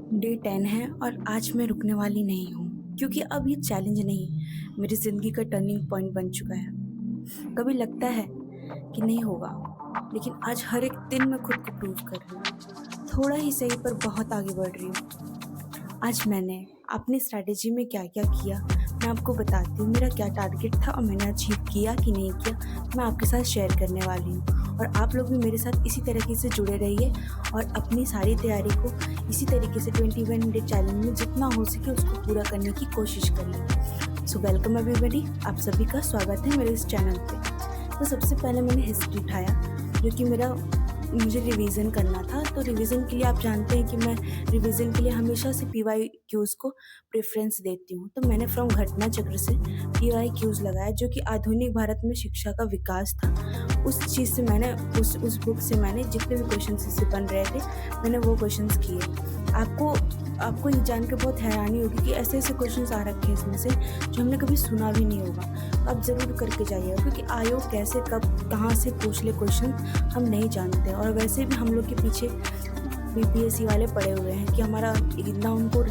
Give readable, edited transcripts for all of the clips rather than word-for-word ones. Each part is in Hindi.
डे 10 है और आज मैं रुकने वाली नहीं हूँ क्योंकि अब ये चैलेंज नहीं मेरी ज़िंदगी का टर्निंग पॉइंट बन चुका है। कभी लगता है कि नहीं होगा, लेकिन आज हर एक दिन मैं खुद को प्रूव कर रही हूँ। थोड़ा ही सही पर बहुत आगे बढ़ रही हूँ। आज मैंने अपनी स्ट्रैटेजी में क्या-क्या किया, मैं आपको बताती हूँ। मेरा क्या टारगेट था और मैंने अचीव किया कि नहीं किया, मैं आपके साथ शेयर करने वाली हूँ। और आप लोग भी मेरे साथ इसी तरीके से जुड़े रहिए और अपनी सारी तैयारी को इसी तरीके से 21 डे चैलेंज में जितना हो सके उसको पूरा करने की कोशिश करिए। सो वेलकम एवरीबॉडी, आप सभी का स्वागत है मेरे इस चैनल पे। तो सबसे पहले मैंने हिस्ट्री उठाया, जो कि मुझे रिवीजन करना था। तो रिवीजन के लिए आप जानते हैं कि मैं रिवीजन के लिए हमेशा से पीवाई क्यूज़ को प्रेफरेंस देती हूँ। तो मैंने फ्रॉम घटना चक्र से पीवाई क्यूज़ लगाया, जो कि आधुनिक भारत में शिक्षा का विकास था। उस चीज़ से मैंने उस बुक से मैंने जितने भी क्वेश्चन इससे बन रहे थे, मैंने वो क्वेश्चंस किए। आपको ये जानकर बहुत हैरानी होगी कि ऐसे-ऐसे क्वेश्चंस आ रखे हैं इसमें से जो हमने कभी सुना भी नहीं होगा। तो आप ज़रूर करके जाइएगा, क्योंकि आयोग कैसे, कब, कहाँ से पूछ ले क्वेश्चन हम नहीं जानते। और वैसे भी हम लोग के पीछे बीपीएससी वाले पड़े हुए हैं कि ना उनको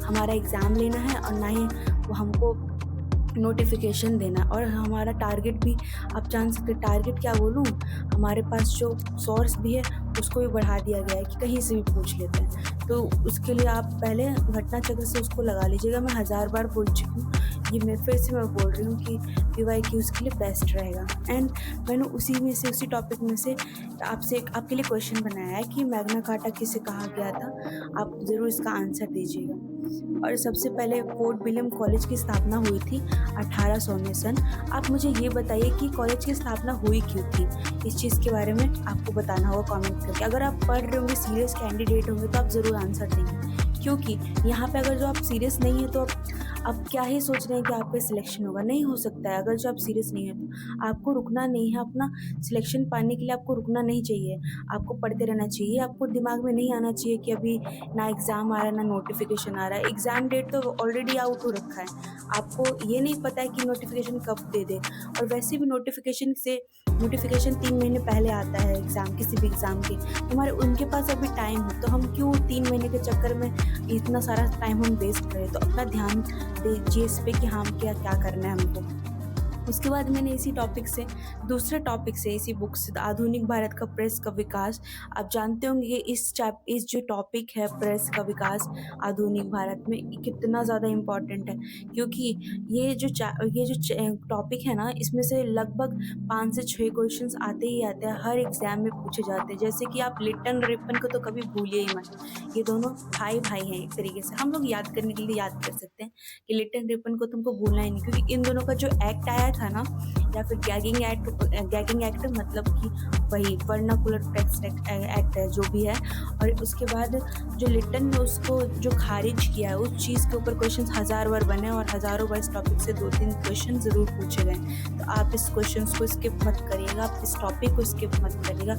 हमारा एग्ज़ाम लेना है और ना ही वो हमको नोटिफिकेशन देना। और हमारा टारगेट भी आप जान सकते हैं, टारगेट क्या बोलूँ, हमारे पास जो सोर्स भी है उसको भी बढ़ा दिया गया है कि कहीं से भी पूछ लेते हैं। तो उसके लिए आप पहले घटना चक्र से उसको लगा लीजिएगा। मैं 1000 बार बोल चुकी हूँ, ये मैं फिर से बोल रही हूँ कि पीवाईक्यूज़ के लिए बेस्ट रहेगा। एंड मैंने उसी टॉपिक में से आपके लिए क्वेश्चन बनाया है कि मैग्ना कार्टा किसे कहा गया था। आप ज़रूर इसका आंसर दीजिएगा। और सबसे पहले फोर्ट विलियम कॉलेज की स्थापना हुई थी 1800 में सन। आप मुझे ये बताइए कि कॉलेज की स्थापना हुई क्यों थी? इस चीज़ के बारे में आपको बताना होगा कमेंट करके। अगर आप पढ़ रहे होंगे, सीरियस कैंडिडेट होंगे, तो आप ज़रूर आंसर देंगे, क्योंकि यहाँ पे अगर जो आप सीरियस नहीं है तो आप क्या ही सोच रहे हैं कि आपका सिलेक्शन होगा। नहीं हो सकता है अगर जो आप सीरियस नहीं है तो। आपको रुकना नहीं है, अपना सिलेक्शन पाने के लिए आपको रुकना नहीं चाहिए। आपको पढ़ते रहना चाहिए। आपको दिमाग में नहीं आना चाहिए कि अभी ना एग्ज़ाम आ रहा है ना नोटिफिकेशन आ रहा है। एग्ज़ाम डेट तो ऑलरेडी आउट हो रखा है, आपको ये नहीं पता है कि नोटिफिकेशन कब दे दे। और वैसे भी नोटिफिकेशन 3 महीने पहले आता है एग्ज़ाम, किसी भी एग्ज़ाम के। हमारे उनके पास अभी टाइम है, तो हम क्यों 3 महीने के चक्कर में इतना सारा टाइम हम वेस्ट करें। तो अपना ध्यान दीजिए इस पे कि हाँ क्या क्या करना है हमको। उसके बाद मैंने दूसरे टॉपिक से इसी बुक से आधुनिक भारत का प्रेस का विकास। आप जानते होंगे कि इस जो टॉपिक है प्रेस का विकास आधुनिक भारत में, ये कितना ज़्यादा इम्पोर्टेंट है। क्योंकि ये जो टॉपिक है ना, इसमें से लगभग 5 से 6 क्वेश्चंस आते ही आते हैं, हर एग्ज़ाम में पूछे जाते हैं। जैसे कि आप लिट्टन रिपन को तो कभी भूलिए ही मत। ये दोनों भाई हैं एक तरीके से। हम लोग याद करने के लिए याद कर सकते हैं कि लिट्टन रिपन को तुमको भूलना ही नहीं, क्योंकि इन दोनों का जो एक्ट आया था ना, या फिर गैगिंग एक्ट मतलब कि वही वर्नाकुलर टेक्स्ट एक्ट है जो भी है। और उसके बाद जो लिट्टन ने उसको जो खारिज किया है, उस चीज़ के ऊपर क्वेश्चन 1000 बार बने और हज़ारों बार इस टॉपिक से 2-3 क्वेश्चन ज़रूर पूछे गए। तो आप इस क्वेश्चन को स्किप मत करिएगा, आप इस टॉपिक को स्किप मत करिएगा।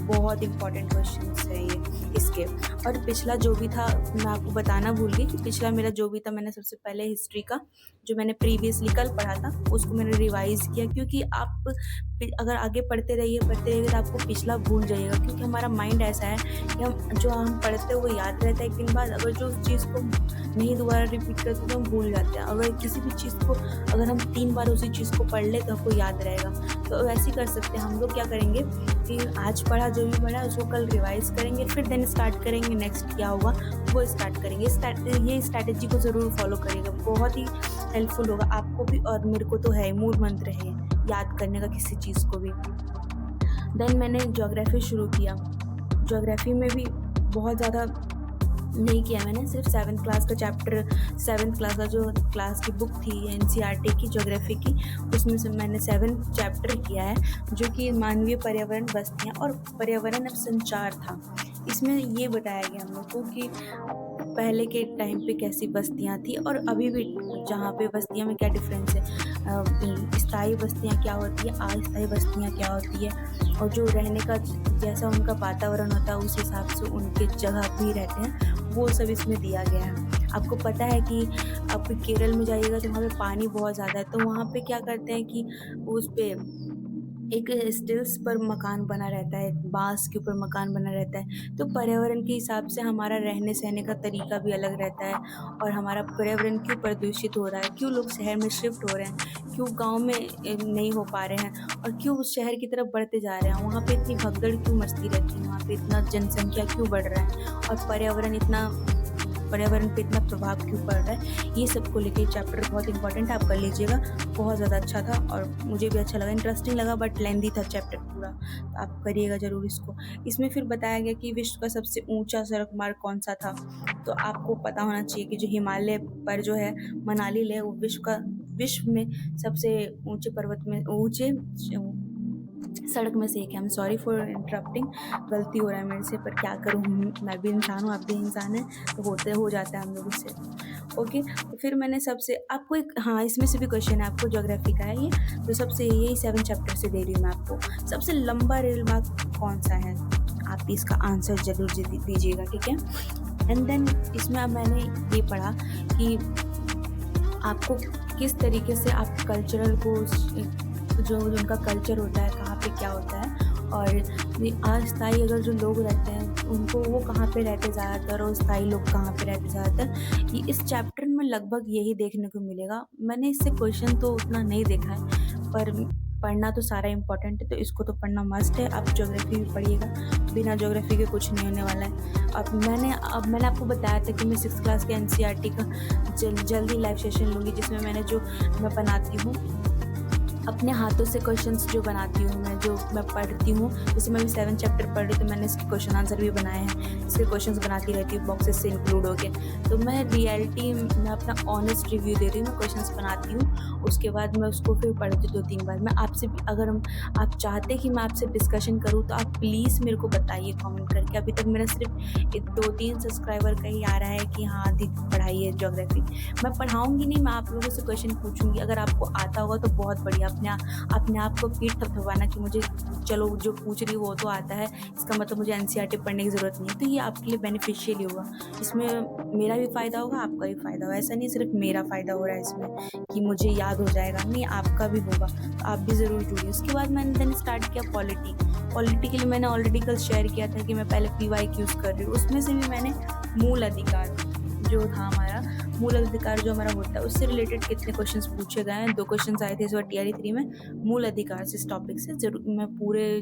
बहुत इंपॉर्टेंट क्वेश्चन है ये इसके। और पिछला जो भी था मैं आपको बताना भूल गई कि पिछला मेरा जो भी था, मैंने सबसे पहले हिस्ट्री का जो मैंने प्रीवियसली कल पढ़ा था उसको मैंने रिवाइज़ किया। क्योंकि आप अगर आगे पढ़ते रहिए तो आपको पिछला भूल जाइएगा, क्योंकि हमारा माइंड ऐसा है कि हम पढ़ते हैं वो याद रहता है एक दिन बाद। अगर जो उस चीज़ को नहीं दोबारा रिपीट करते तो हम भूल जाते हैं। अगर किसी भी चीज़ को अगर हम 3 बार उसी चीज़ को पढ़ ले तो हमको याद रहेगा। तो वैसे ही कर सकते हैं हम लोग। क्या करेंगे कि आज पढ़ा जो भी पढ़ा उसको कल रिवाइज़ करेंगे, फिर देन स्टार्ट करेंगे, नेक्स्ट क्या होगा वो स्टार्ट करेंगे। ये स्ट्रैटेजी को ज़रूर फॉलो करिएगा, बहुत ही हेल्पफुल होगा आपको भी और मेरे को तो है। मूल मंत्र है याद करने का किसी चीज़ को भी। देन मैंने ज्योग्राफी शुरू किया। ज्योग्राफी में भी बहुत ज़्यादा नहीं किया मैंने, सिर्फ 7th क्लास का चैप्टर, 7th क्लास का जो क्लास की बुक थी एनसीईआरटी की ज्योग्राफी की, उसमें से मैंने 7 चैप्टर किया है, जो कि मानवीय पर्यावरण, बस्तियाँ और पर्यावरण और संचार था। इसमें ये बताया गया हम लोग को कि पहले के टाइम पे कैसी बस्तियाँ थी और अभी भी जहाँ पे बस्तियाँ में क्या डिफरेंस है। स्थायी बस्तियाँ क्या होती है, अस्थायी बस्तियाँ क्या होती है, और जो रहने का जैसा उनका वातावरण होता है उस हिसाब से उनके जगह भी रहते हैं, वो सब इसमें दिया गया है। आपको पता है कि आप केरल में जाइएगा तो वहाँ पे पानी बहुत ज़्यादा है, तो वहाँ पे क्या करते हैं कि उस पे एक स्टिल्स पर मकान बना रहता है, बाँस के ऊपर मकान बना रहता है, तो पर्यावरण के हिसाब से हमारा रहने-सहने का तरीका भी अलग रहता है और हमारा पर्यावरण क्यों प्रदूषित हो रहा है, क्यों लोग शहर में शिफ्ट हो रहे हैं, क्यों गाँव में नहीं हो पा रहे हैं और क्यों उस शहर की तरफ बढ़ते जा रहे हैं, वहाँ पे इतनी भगदड़ क्यों मचती रहती है, वहाँ पे इतना जनसंख्या क्यों बढ़ रहा है और पर्यावरण पे इतना प्रभाव क्यों पड़ रहा है, ये सब को लेके चैप्टर बहुत इंपॉर्टेंट है, आप कर लीजिएगा। बहुत ज़्यादा अच्छा था और मुझे भी अच्छा लगा, इंटरेस्टिंग लगा बट लेंदी था चैप्टर पूरा, तो आप करिएगा ज़रूर इसको। इसमें फिर बताया गया कि विश्व का सबसे ऊँचा सड़क मार्ग कौन-सा था, तो आपको पता होना चाहिए कि जो हिमालय पर जो है मनाली लेह वो विश्व में सबसे ऊँचे पर्वत में ऊँचे सड़क में से एक है। I am sorry for interrupting, गलती हो रहा है मेरे से पर क्या करूँ, मैं भी इंसान हूँ, आप भी इंसान हैं, तो हो जाता है हम लोगों से। ओके, तो फिर मैंने सबसे आपको एक हाँ, इसमें से भी क्वेश्चन है, आपको ज्योग्राफी का है ये, तो सबसे यही 7 चैप्टर से दे रही हूँ मैं आपको। सबसे लंबा रेल मार्ग कौन-सा है? आप इसका आंसर ज़रूर दीजिएगा, ठीक है? एंड देन इसमें अब मैंने ये पढ़ा कि आपको किस तरीके से आप कल्चरल को जो उनका कल्चर होता है, कहाँ पे क्या होता है और ये अस्थायी अगर जो लोग रहते हैं उनको वो कहाँ पे रहते ज़्यादातर और स्थायी लोग कहाँ पे रहते ज़्यादातर, ये इस चैप्टर में लगभग यही देखने को मिलेगा। मैंने इससे क्वेश्चन तो उतना नहीं देखा है पर पढ़ना तो सारा इम्पोर्टेंट है, तो इसको तो पढ़ना मस्ट है। आप ज्योग्राफी भी पढ़िएगा, बिना ज्योग्राफी के कुछ नहीं होने वाला है। अब मैंने आपको बताया था कि मैं 6th क्लास के एनसीईआरटी का जल्दी लाइव सेशन लूँगी, जिसमें मैं बनाती हूँ अपने हाथों से क्वेश्चंस जो बनाती हूँ मैं पढ़ती हूँ। जैसे मैं अभी 7 चैप्टर पढ़ रही, तो मैंने इसके क्वेश्चन आंसर भी बनाए हैं, इसके क्वेश्चंस बनाती रहती हूँ बॉक्सेस से इंक्लूड होके। तो मैं अपना ऑनेस्ट रिव्यू दे रही हूँ, मैं क्वेश्चंस बनाती हूँ, उसके बाद मैं उसको फिर पढ़ती हूँ 2-3 बार। मैं आपसे भी आप चाहते हैं कि मैं आपसे डिस्कशन करूँ तो आप प्लीज़ मेरे को बताइए कमेंट करके। अभी तक मेरा सिर्फ 2-3 सब्सक्राइबर का ही आ रहा है कि हाँ दीदी पढ़ाइए ज्योग्राफी। मैं पढ़ाऊँगी नहीं, मैं आप लोगों से क्वेश्चन पूछूँगी, अगर आपको आता होगा तो बहुत बढ़िया। अपने आप को पीठ थपथपाना कि मुझे चलो जो पूछ रही वो तो आता है, इसका मतलब मुझे एनसीईआरटी पढ़ने की ज़रूरत नहीं है, तो ये आपके लिए बेनिफिशियल ही होगा। इसमें मेरा भी फ़ायदा होगा, आपका भी फ़ायदा होगा। ऐसा नहीं सिर्फ मेरा फ़ायदा हो रहा है इसमें कि मुझे याद हो जाएगा, नहीं आपका भी होगा, तो आप भी ज़रूर जुड़िए। उसके बाद मैंने देन स्टार्ट किया पॉलिटी के लिए मैंने ऑलरेडी कल शेयर किया था कि मैं पहले PYQs कर रही हूँ। उसमें से भी मैंने मूल अधिकार जो था हमारा मूल अधिकार जो हमारा होता है उससे रिलेटेड कितने क्वेश्चंस पूछे गए हैं। 2 क्वेश्चंस आए थे इस बार TRE 3 में मूल अधिकार से, इस टॉपिक से। ज़रूर मैं पूरे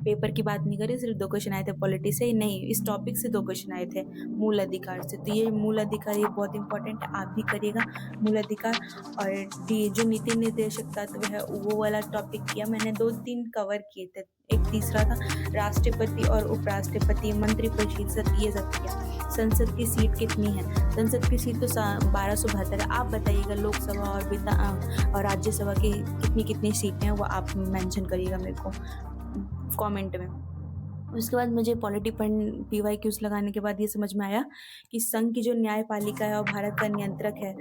पेपर की बात नहीं कर रही, सिर्फ 2 क्वेश्चन आए थे पॉलिटी से, नहीं इस टॉपिक से 2 क्वेश्चन आए थे मूल अधिकार से। तो ये मूल अधिकार ये बहुत इंपॉर्टेंट है, आप भी करिएगा मूल अधिकार। और जो नीति निर्देशक तत्व है वो वाला टॉपिक किया मैंने, 2-3 कवर किए थे। एक तीसरा था राष्ट्रपति और उपराष्ट्रपति, मंत्रिपरिषद, ये सब किया। संसद की सीट कितनी है? संसद की सीट तो 1272 है। आप बताइएगा लोकसभा और राज्यसभा की कितनी सीटें हैं, वो आप मेंशन करिएगा मेरे को कमेंट में। उसके बाद मुझे PYQs लगाने के बाद ये समझ में आया कि संघ की जो न्यायपालिका है और भारत का नियंत्रक है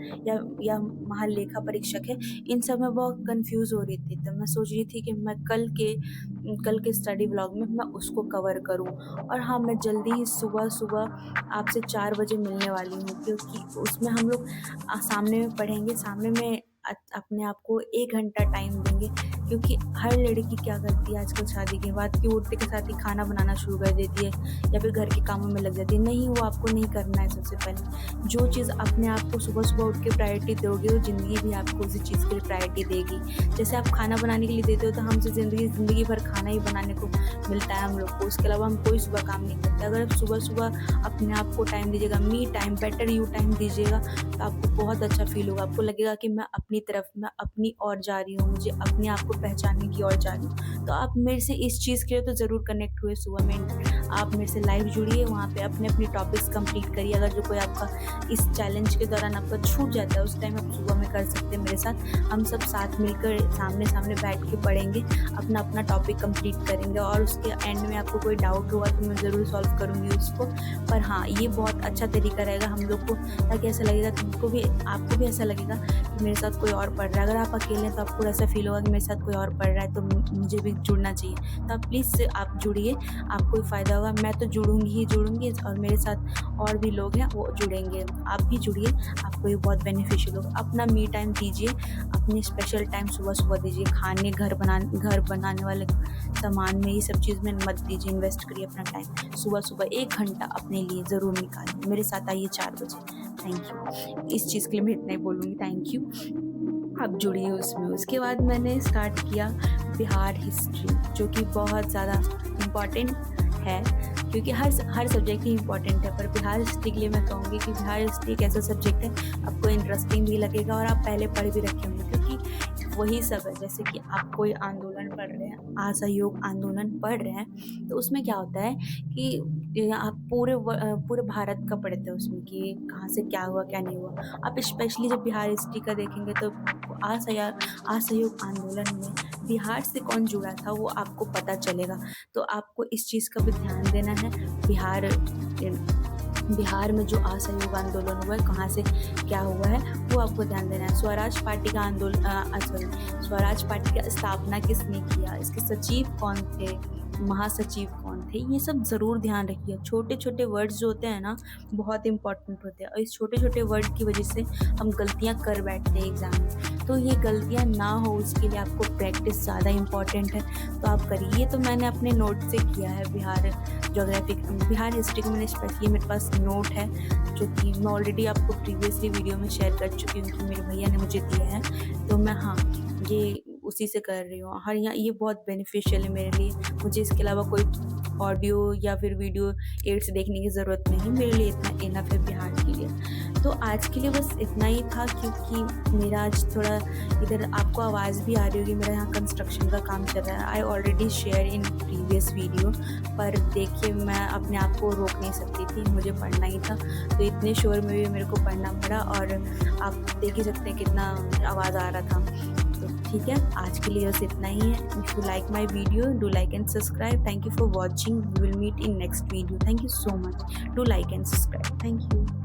या महालेखा परीक्षक है, इन सब में बहुत कंफ्यूज हो रही थी। तो मैं सोच रही थी कि मैं कल के स्टडी व्लॉग में मैं उसको कवर करूं। और हाँ, मैं जल्दी ही सुबह आपसे 4 बजे मिलने वाली हूँ, क्योंकि उसमें हम लोग सामने में पढ़ेंगे, सामने में अपने आप को 1 घंटा टाइम देंगे, क्योंकि हर लड़की क्या करती है आजकल शादी के बाद कि उठते के साथ ही खाना बनाना शुरू कर देती है या फिर घर के कामों में लग जाती है। नहीं, वो आपको नहीं करना है। सबसे पहले जो चीज़ अपने आप को सुबह उठ के प्रायोरिटी दोगे, वो ज़िंदगी भी आपको उसी चीज़ के लिए प्रायोरिटी देगी। जैसे आप खाना बनाने के लिए देते हो तो हमसे ज़िंदगी भर खाना ही बनाने को मिलता है हम लोग को, उसके अलावा हम कोई सुबह काम नहीं करते। अगर आप सुबह अपने आप को टाइम दीजिएगा, me time, better you time दीजिएगा, तो आपको बहुत अच्छा फील होगा। आपको लगेगा कि मैं अपनी ओर जा रही हूँ, मुझे अपने आप को पहचानने की ओर जा रही हूँ। तो आप मेरे से इस चीज़ के लिए तो ज़रूर कनेक्ट हुए सुबह में, आप मेरे से लाइव जुड़िए, वहाँ पे अपने टॉपिक्स कंप्लीट करिए। अगर जो कोई आपका इस चैलेंज के दौरान आपका छूट जाता है, उस टाइम आप सुबह में कर सकते हैं मेरे साथ। हम सब साथ मिलकर सामने बैठ के पढ़ेंगे, अपना टॉपिक कंप्लीट करेंगे, और उसके एंड में आपको कोई डाउट हुआ तो मैं ज़रूर सॉल्व करूँगी उसको। पर हाँ, ये बहुत अच्छा तरीका रहेगा हम लोग को, ताकि ऐसा लगेगा आपको भी ऐसा लगेगा कि मेरे साथ कोई और पढ़ रहा है। अगर आप अकेले हैं तो आपको ऐसा फ़ील होगा कि मेरे साथ कोई और पढ़ रहा है तो मुझे भी जुड़ना चाहिए। तो आप प्लीज़ आप जुड़िए, आपको भी फ़ायदा होगा। मैं तो जुड़ूँगी ही जुड़ूँगी और मेरे साथ और भी लोग हैं वो जुड़ेंगे। आप भी जुड़िए, आपको ये बहुत बेनिफिशियल होगा। अपना मी टाइम दीजिए, अपने स्पेशल टाइम सुबह-सुबह दीजिए। घर बनाने वाले सामान में ये सब चीज़ में मत दीजिए, इन्वेस्ट करिए अपना टाइम। सुबह-सुबह 1 घंटा अपने लिए ज़रूर निकालिए। मेरे साथ आइए 4 बजे। Thank you. इस चीज़ के लिए मैं इतना ही बोलूँगी, थैंक यू। आप जुड़िए उसमें। उसके बाद मैंने स्टार्ट किया बिहार हिस्ट्री, जो कि बहुत ज़्यादा इम्पॉर्टेंट है, क्योंकि हर सब्जेक्ट ही इम्पॉर्टेंट है, पर बिहार हिस्ट्री के लिए मैं कहूँगी कि बिहार हिस्ट्री एक ऐसा सब्जेक्ट है आपको इंटरेस्टिंग भी लगेगा और आप पहले पढ़ भी रखे होंगे, क्योंकि वही सब है। जैसे कि आप कोई आंदोलन पढ़ रहे हैं, असहयोग आंदोलन पढ़ रहे हैं, तो उसमें क्या होता है कि आप पूरे भारत का पढ़ते हैं उसमें कि कहाँ से क्या हुआ क्या नहीं हुआ। आप स्पेशली जब बिहार हिस्ट्री का देखेंगे तो असहयोग आंदोलन में बिहार से कौन जुड़ा था वो आपको पता चलेगा। तो आपको इस चीज़ का भी ध्यान देना है। बिहार में जो असहयोग आंदोलन हुआ है, कहाँ से क्या हुआ है, वो आपको ध्यान देना है। स्वराज पार्टी का स्वराज पार्टी का स्थापना किसने किया, इसके सचिव कौन थे, महासचिव कौन थे, ये सब ज़रूर ध्यान रखिए। छोटे-छोटे वर्ड्स जो होते हैं ना, बहुत इम्पोर्टेंट होते हैं और इस छोटे-छोटे वर्ड की वजह से हम गलतियाँ कर बैठते हैं एग्ज़ाम में। तो ये गलतियाँ ना हो, उसके लिए आपको प्रैक्टिस ज़्यादा इम्पॉर्टेंट है, तो आप करिए। तो मैंने अपने नोट से किया है बिहार हिस्ट्री का। मैंने स्पेशली मेरे पास नोट है जो कि मैं ऑलरेडी आपको प्रीवियसली वीडियो में शेयर कर चुकी हूँ कि मेरे भैया ने मुझे दिया है। तो मैं ये उसी से कर रही हूँ और यहाँ ये बहुत बेनिफिशियल है मेरे लिए। मुझे इसके अलावा कोई ऑडियो या फिर वीडियो एड्स देखने की ज़रूरत नहीं, मेरे लिए इतना इनफ है बिहार के लिए। तो आज के लिए बस इतना ही था, क्योंकि मेरा आज थोड़ा इधर आपको आवाज़ भी आ रही होगी, मेरा यहाँ कंस्ट्रक्शन का काम चल रहा है। I already share in previous video, पर देखिए मैं अपने आप को रोक नहीं सकती थी, मुझे पढ़ना ही था, तो इतने शोर में भी मेरे को पढ़ना पड़ा और आप देख ही सकते हैं कितना आवाज़ आ रहा था। तो ठीक है, आज के लिए बस इतना ही है। If you like my video, do like and subscribe. Thank you for watching. We will meet in next video. Thank you so much. Do like and subscribe. Thank you.